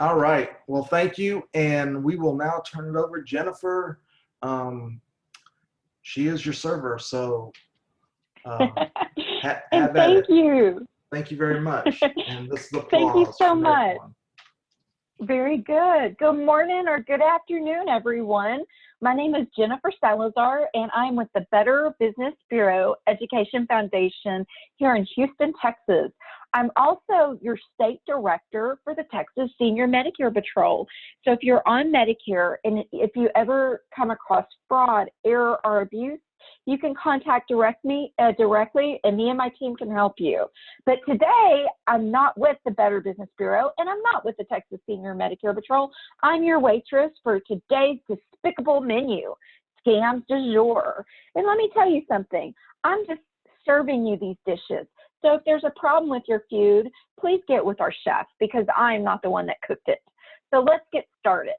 All right. Well, thank you. And we will now turn it over to Jennifer. She is your server. So have And at thank it. you. Thank you very much. And this is applause Thank you so from much. everyone. Very good. Good morning or good afternoon, everyone. My name is Jennifer Salazar, and I'm with the Better Business Bureau Education Foundation here in Houston, Texas. I'm also your state director for the Texas Senior Medicare Patrol. So if you're on Medicare and if you ever come across fraud, error, or abuse, you can contact directly, and me and my team can help you. But today, I'm not with the Better Business Bureau, and I'm not with the Texas Senior Medicare Patrol. I'm your waitress for today's despicable menu, Scams du Jour. And let me tell you something. I'm just serving you these dishes. So if there's a problem with your food, please get with our chef because I'm not the one that cooked it. So let's get started.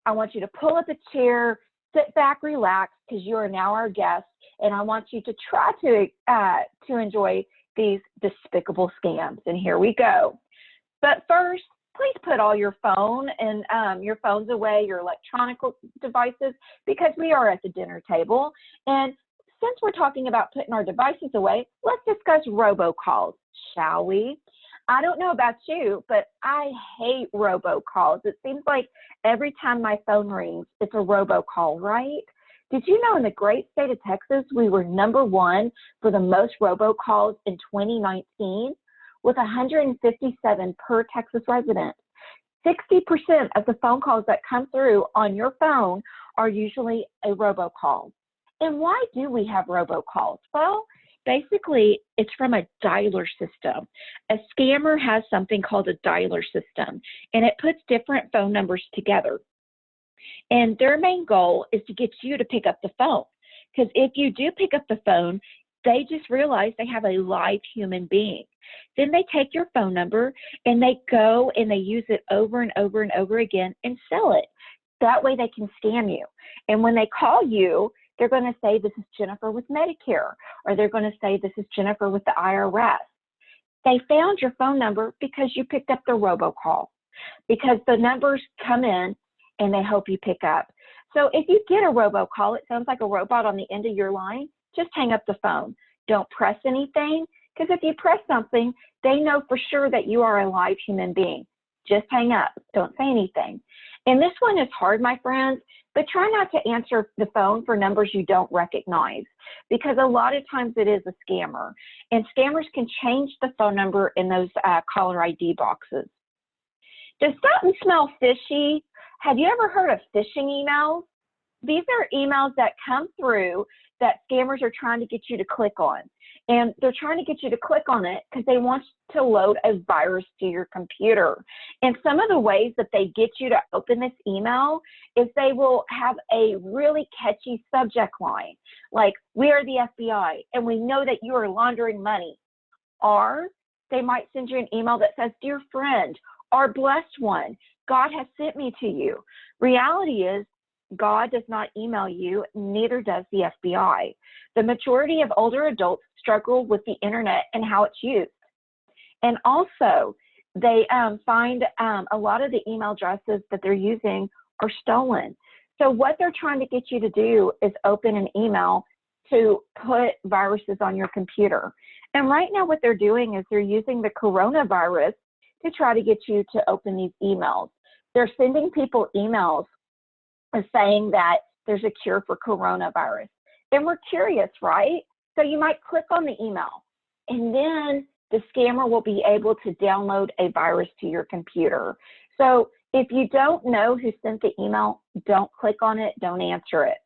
I want you to pull up a chair, sit back, relax, because you are now our guest, and I want you to try to enjoy these despicable scams. And here we go. But first, please put all your phone and your phones away, your electronic devices, because we are at the dinner table. And since we're talking about putting our devices away, let's discuss robocalls, shall we? I don't know about you, but I hate robocalls. It seems like every time my phone rings, it's a robocall, right? Did you know in the great state of Texas, we were #1 for the most robocalls in 2019 with 157 per Texas resident. 60% of the phone calls that come through on your phone are usually a robocall. And why do we have robocalls? Well, basically, it's from a dialer system. A scammer has something called a dialer system, and it puts different phone numbers together. And their main goal is to get you to pick up the phone. Because if you do pick up the phone, they just realize they have a live human being. Then they take your phone number and they go and they use it over and over and over again and sell it. That way they can scam you. And when they call you, they're going to say, this is Jennifer with Medicare, or they're going to say, this is Jennifer with the IRS. They found your phone number because you picked up the robocall, because the numbers come in and they hope you pick up. So if you get a robocall, it sounds like a robot on the end of your line, just hang up the phone. Don't press anything, because if you press something, they know for sure that you are a live human being. Just hang up. Don't say anything. And this one is hard, my friends, but try not to answer the phone for numbers you don't recognize, because a lot of times it is a scammer. And scammers can change the phone number in those caller ID boxes. Does something smell fishy? Have you ever heard of phishing emails? These are emails that come through that scammers are trying to get you to click on. And they're trying to get you to click on it because they want to load a virus to your computer. And some of the ways that they get you to open this email is they will have a really catchy subject line, like, we are the FBI and we know that you are laundering money. Or they might send you an email that says, dear friend, our blessed one, God has sent me to you. Reality is, God does not email you, neither does the FBI. The majority of older adults struggle with the internet and how it's used. And also, they find a lot of the email addresses that they're using are stolen. So what they're trying to get you to do is open an email to put viruses on your computer. And right now what they're doing is they're using the coronavirus to try to get you to open these emails. They're sending people emails saying that there's a cure for coronavirus. And we're curious, right? So you might click on the email, and then the scammer will be able to download a virus to your computer. So if you don't know who sent the email, don't click on it, don't answer it.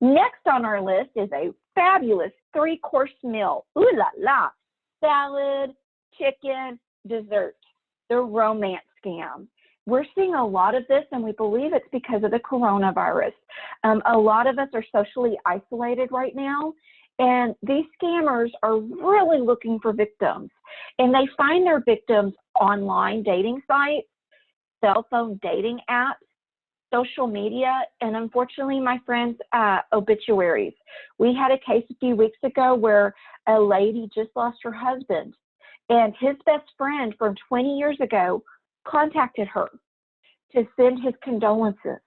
Next on our list is a fabulous 3-course meal. Ooh la la, salad, chicken, dessert, the romance scam. We're seeing a lot of this, and we believe it's because of the coronavirus. A lot of us are socially isolated right now, and these scammers are really looking for victims. And they find their victims online dating sites, cell phone dating apps, social media, and unfortunately, my friends, obituaries. We had a case a few weeks ago where a lady just lost her husband, and his best friend from 20 years ago contacted her to send his condolences.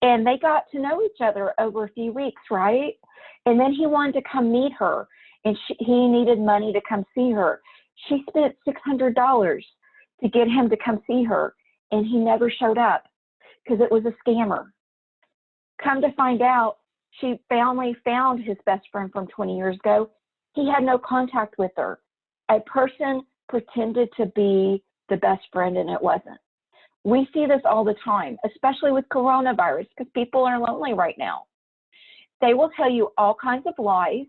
And they got to know each other over a few weeks, right? And then he wanted to come meet her, and he needed money to come see her. She spent $600 to get him to come see her, and he never showed up because it was a scammer. Come to find out, she finally found his best friend from 20 years ago. He had no contact with her. A person pretended to be the best friend, and it wasn't. We see this all the time, especially with coronavirus, because people are lonely right now. They will tell you all kinds of lies.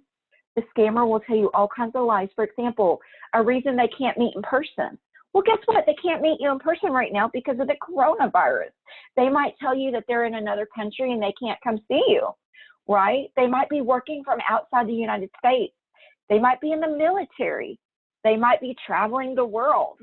The scammer will tell you all kinds of lies. For example, a reason they can't meet in person. Well, guess what? They can't meet you in person right now because of the coronavirus. They might tell you that they're in another country and they can't come see you, right? They might be working from outside the United States. They might be in the military. They might be traveling the world.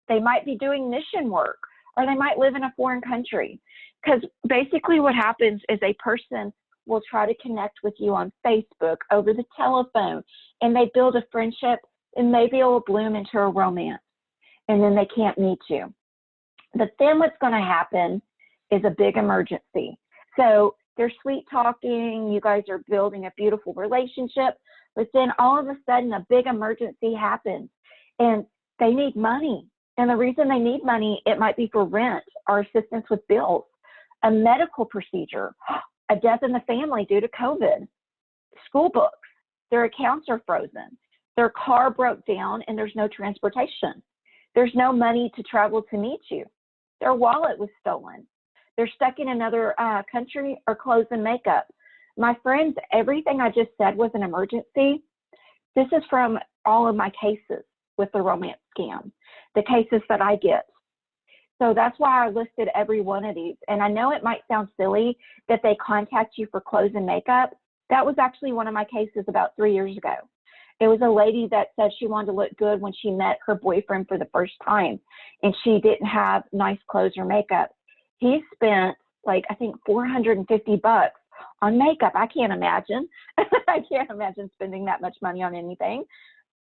They might be doing mission work, or they might live in a foreign country. Because basically what happens is a person will try to connect with you on Facebook, over the telephone, and they build a friendship, and maybe it will bloom into a romance, and then they can't meet you. But then what's going to happen is a big emergency. So they're sweet talking, you guys are building a beautiful relationship, but then all of a sudden a big emergency happens, and they need money. And the reason they need money, it might be for rent or assistance with bills, a medical procedure, a death in the family due to COVID, school books, their accounts are frozen, their car broke down and there's no transportation. There's no money to travel to meet you. Their wallet was stolen. They're stuck in another country, or clothes and makeup. My friends, everything I just said was an emergency. This is from all of my cases with the romance scam, the cases that I get. So that's why I listed every one of these. And I know it might sound silly that they contact you for clothes and makeup. That was actually one of my cases about 3 years ago. It was a lady that said she wanted to look good when she met her boyfriend for the first time, and she didn't have nice clothes or makeup. He spent like, I think $450 on makeup. I can't imagine. I can't imagine spending that much money on anything.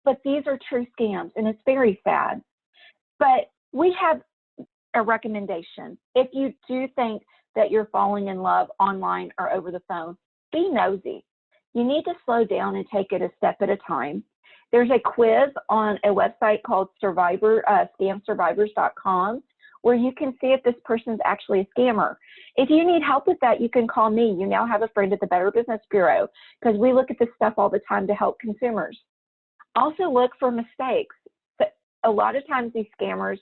But these are true scams, and it's very sad. But we have a recommendation. If you do think that you're falling in love online or over the phone, be nosy. You need to slow down and take it a step at a time. There's a quiz on a website called scamsurvivors.com where you can see if this person's actually a scammer. If you need help with that, you can call me. You now have a friend at the Better Business Bureau, because we look at this stuff all the time to help consumers. Also look for mistakes. A lot of times these scammers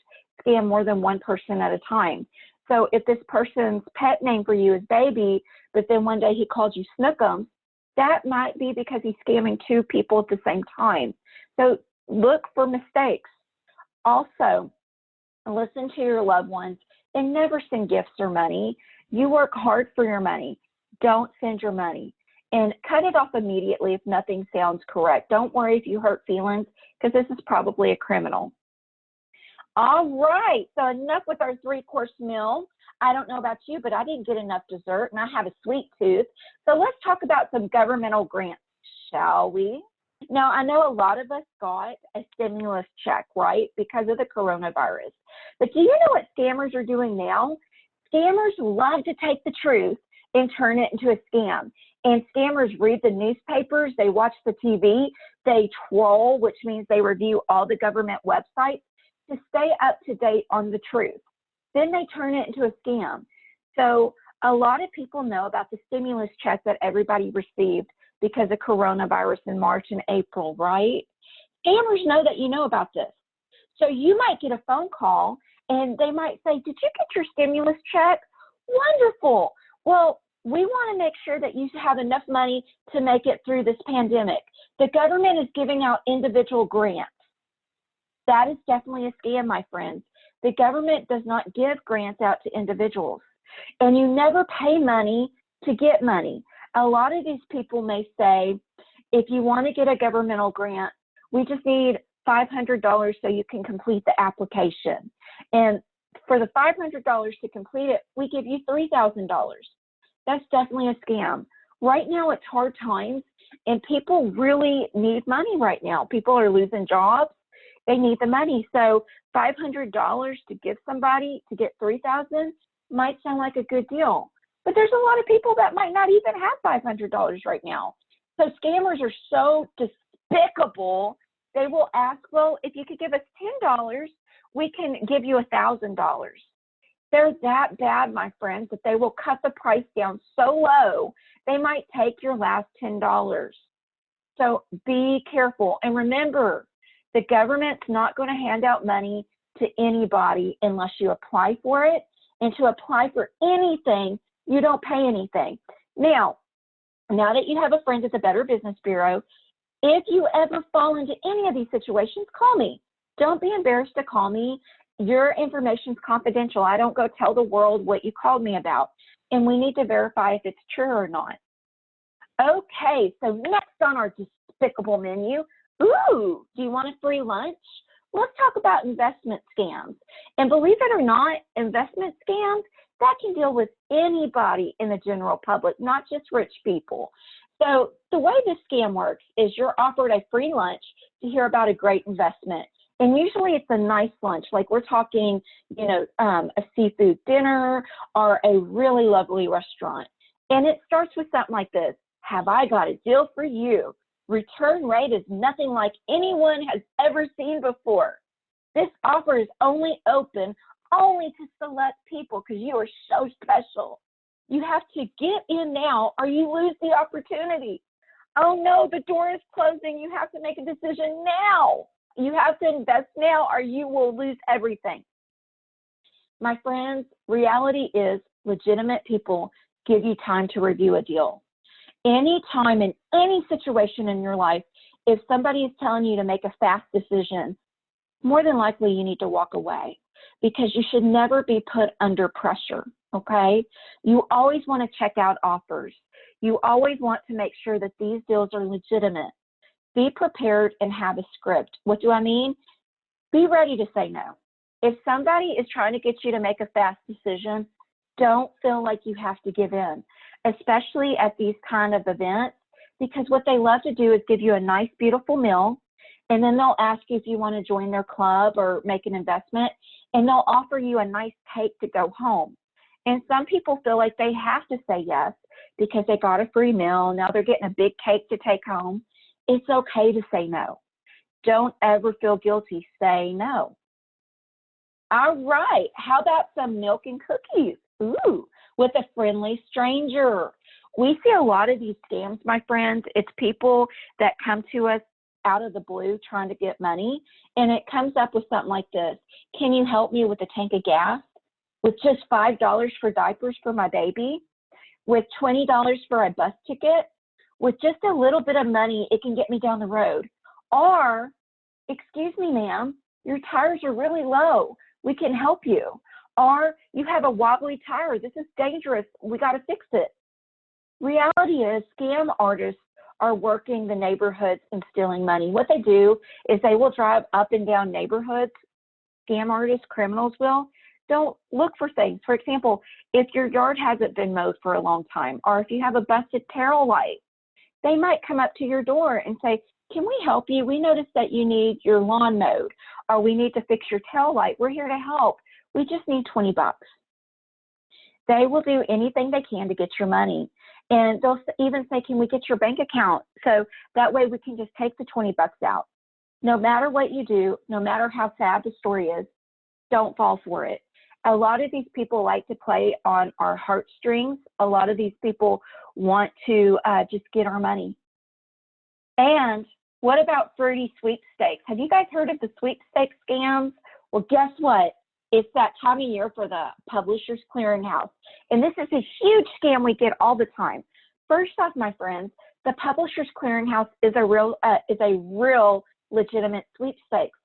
scam more than one person at a time. So if this person's pet name for you is Baby, but then one day he called you Snookums, that might be because he's scamming two people at the same time. So look for mistakes. Also, listen to your loved ones and never send gifts or money. You work hard for your money. Don't send your money. And cut it off immediately if nothing sounds correct. Don't worry if you hurt feelings, because this is probably a criminal. All right, so enough with our 3-course meal. I don't know about you, but I didn't get enough dessert, and I have a sweet tooth. So let's talk about some governmental grants, shall we? Now, I know a lot of us got a stimulus check, right, because of the coronavirus. But do you know what scammers are doing now? Scammers love to take the truth and turn it into a scam. And scammers read the newspapers, they watch the TV, they troll, which means they review all the government websites to stay up to date on the truth. Then they turn it into a scam. So a lot of people know about the stimulus check that everybody received because of coronavirus in March and April, right? Scammers know that you know about this. So you might get a phone call and they might say, did you get your stimulus check? Wonderful. Well, we want to make sure that you have enough money to make it through this pandemic. The government is giving out individual grants. That is definitely a scam, my friends. The government does not give grants out to individuals. And you never pay money to get money. A lot of these people may say, if you want to get a governmental grant, we just need $500 so you can complete the application. And for the $500 to complete it, we give you $3,000. That's definitely a scam. Right now, it's hard times, and people really need money right now. People are losing jobs, They need the money. So $500 to give somebody to get $3,000 might sound like a good deal. But there's a lot of people that might not even have $500 right now. So scammers are so despicable. They will ask, well, if you could give us $10, we can give you $1,000. They're that bad, my friends, that they will cut the price down so low, they might take your last $10. So be careful. And remember, the government's not going to hand out money to anybody unless you apply for it. And to apply for anything, you don't pay anything. Now that you have a friend at the Better Business Bureau, if you ever fall into any of these situations, call me. Don't be embarrassed to call me. Your information's confidential. I don't go tell the world what you called me about. And we need to verify if it's true or not. Okay, so next on our despicable menu, ooh, do you want a free lunch? Let's talk about investment scams. And believe it or not, investment scams, that can deal with anybody in the general public, not just rich people. So the way this scam works is you're offered a free lunch to hear about a great investment. And usually it's a nice lunch, like we're talking, a seafood dinner or a really lovely restaurant. And it starts with something like this: have I got a deal for you? Return rate is nothing like anyone has ever seen before. This offer is only open to select people because you are so special. You have to get in now or you lose the opportunity. Oh no, the door is closing. You have to make a decision now. You have to invest now or you will lose everything. My friends, reality is legitimate people give you time to review a deal. Anytime in any situation in your life, if somebody is telling you to make a fast decision, more than likely you need to walk away because you should never be put under pressure, okay? You always want to check out offers. You always want to make sure that these deals are legitimate. Be prepared and have a script. What do I mean? Be ready to say no. If somebody is trying to get you to make a fast decision, don't feel like you have to give in, especially at these kind of events, because what they love to do is give you a nice, beautiful meal, and then they'll ask you if you want to join their club or make an investment, and they'll offer you a nice cake to go home. And some people feel like they have to say yes because they got a free meal. Now they're getting a big cake to take home. It's okay to say no. Don't ever feel guilty. Say no. All right. How about some milk and cookies? Ooh, with a friendly stranger. We see a lot of these scams, my friends. It's people that come to us out of the blue trying to get money, and it comes up with something like this: can you help me with a tank of gas? With just $5 for diapers for my baby? With $20 for a bus ticket? With just a little bit of money, it can get me down the road. Or, excuse me, ma'am, your tires are really low. We can help you. Or, you have a wobbly tire. This is dangerous. We got to fix it. Reality is, scam artists are working the neighborhoods and stealing money. What they do is they will drive up and down neighborhoods. Scam artists, criminals will. Don't look for things. For example, if your yard hasn't been mowed for a long time, or if you have a busted tail light, they might come up to your door and say, can we help you? We noticed that you need your lawn mowed, or we need to fix your tail light. We're here to help. We just need $20. They will do anything they can to get your money. And they'll even say, can we get your bank account? So that way we can just take the $20 out. No matter what you do, no matter how sad the story is, don't fall for it. A lot of these people like to play on our heartstrings. A lot of these people want to just get our money. And what about fruity sweepstakes? Have you guys heard of the sweepstakes scams? Well, guess what? It's that time of year for the Publishers Clearinghouse. And this is a huge scam we get all the time. First off, my friends, the Publishers Clearinghouse is a real legitimate sweepstakes.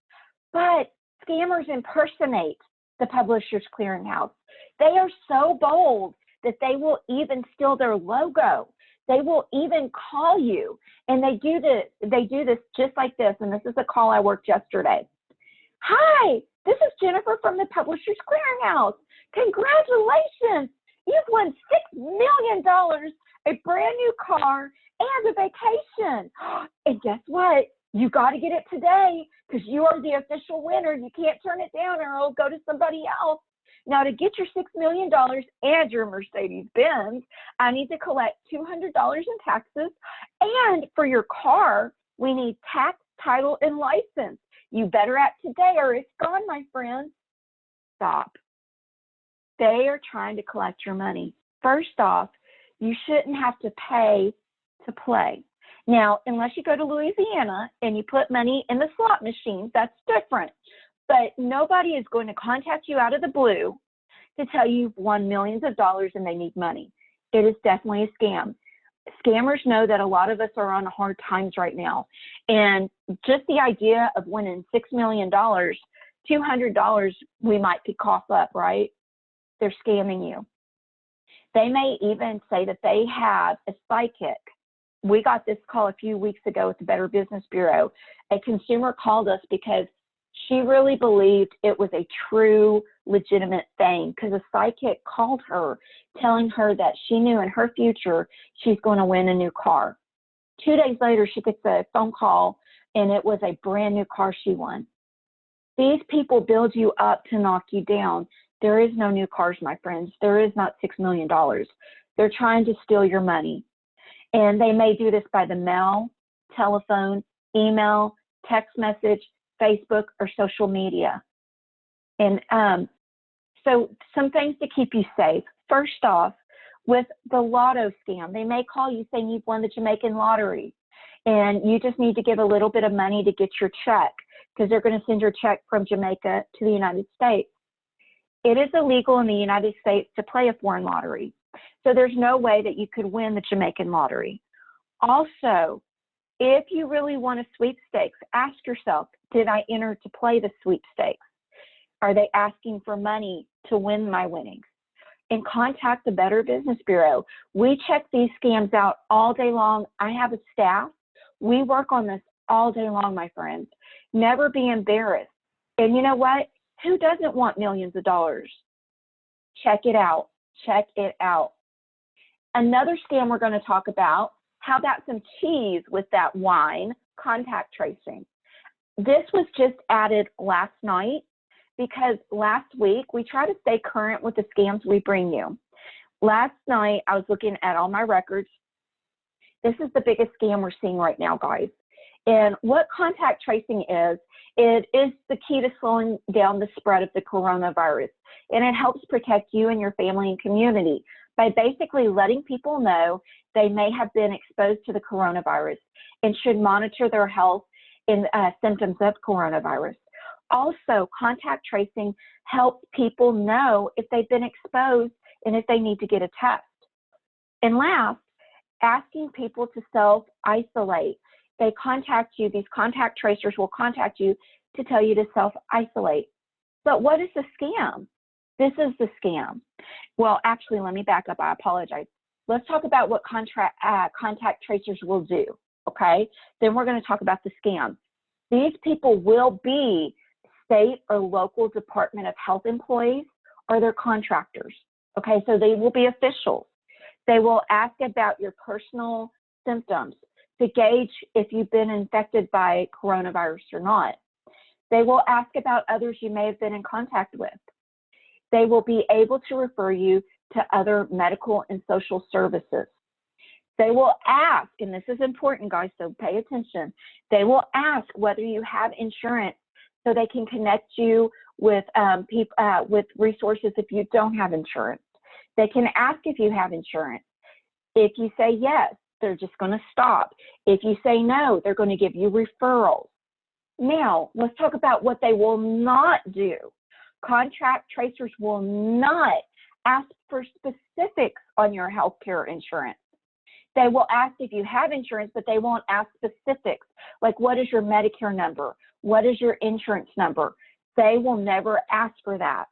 But scammers impersonate the Publishers Clearinghouse. They are so bold that they will even steal their logo. They will even call you, and they do this just like this. And this is a call I worked yesterday. Hi, this is Jennifer from the Publishers Clearinghouse. Congratulations, you've won $6 million, a brand new car, and a vacation. And guess what? You got to get it today because you are the official winner. You can't turn it down or it'll go to somebody else. Now, to get your $6 million and your Mercedes-Benz, I need to collect $200 in taxes. And for your car, we need tax, title, and license. You better act today or it's gone, my friend. Stop. They are trying to collect your money. First off, you shouldn't have to pay to play. Now, unless you go to Louisiana and you put money in the slot machines, that's different. But nobody is going to contact you out of the blue to tell you you've won millions of dollars and they need money. It is definitely a scam. Scammers know that a lot of us are on hard times right now. And just the idea of winning $6 million, $200 we might could cough up, right? They're scamming you. They may even say that they have a psychic. We got this call a few weeks ago at the Better Business Bureau. A consumer called us because she really believed it was a true, legitimate thing because a psychic called her telling her that she knew in her future she's going to win a new car. 2 days later, she gets a phone call and it was a brand new car she won. These people build you up to knock you down. There is no new cars, my friends. There is not $6 million. They're trying to steal your money. And they may do this by the mail, telephone, email, text message, Facebook, or social media. And so some things to keep you safe. First off, with the lotto scam, they may call you saying you've won the Jamaican lottery and you just need to give a little bit of money to get your check because they're going to send your check from Jamaica to the United States. It is illegal in the United States to play a foreign lottery. So there's no way that you could win the Jamaican lottery. Also, if you really want a sweepstakes, ask yourself, did I enter to play the sweepstakes? Are they asking for money to win my winnings? And contact the Better Business Bureau. We check these scams out all day long. I have a staff. We work on this all day long, my friends. Never be embarrassed. And you know what? Who doesn't want millions of dollars? Check it out. Check it out. Another scam we're going to talk about, how about some cheese with that wine, contact tracing. This was just added last night because last week we try to stay current with the scams we bring you. Last night I was looking at all my records. This is the biggest scam we're seeing right now, guys. And what contact tracing is, it is the key to slowing down the spread of the coronavirus. And it helps protect you and your family and community by basically letting people know they may have been exposed to the coronavirus and should monitor their health and symptoms of coronavirus. Also, contact tracing helps people know if they've been exposed and if they need to get a test. And last, asking people to self-isolate. They contact you, these contact tracers will contact you to tell you to self-isolate. But what is the scam? This is the scam. Well, actually, let me back up. I apologize. Let's talk about what contact tracers will do, okay? Then we're going to talk about the scam. These people will be state or local Department of Health employees or their contractors, okay? So they will be officials. They will ask about your personal symptoms to gauge if you've been infected by coronavirus or not. They will ask about others you may have been in contact with. They will be able to refer you to other medical and social services. They will ask, and this is important, guys, so pay attention. They will ask whether you have insurance so they can connect you with with resources if you don't have insurance. They can ask if you have insurance. If you say yes, they're just going to stop. If you say no, they're going to give you referrals. Now, let's talk about what they will not do. Contact tracers will not ask for specifics on your healthcare insurance. They will ask if you have insurance, but they won't ask specifics, like what is your Medicare number? What is your insurance number? They will never ask for that.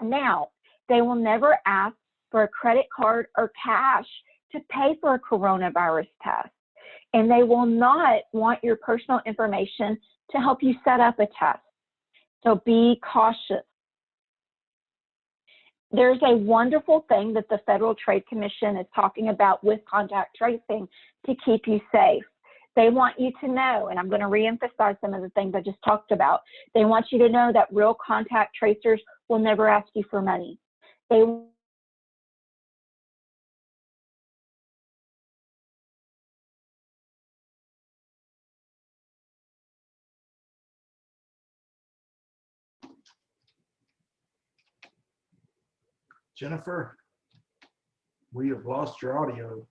Now, they will never ask for a credit card or cash to pay for a coronavirus test. And they will not want your personal information to help you set up a test. So be cautious. There's a wonderful thing that the Federal Trade Commission is talking about with contact tracing to keep you safe. They want you to know, and I'm going to reemphasize some of the things I just talked about. They want you to know that real contact tracers will never ask you for money. They Jennifer, we have lost your audio.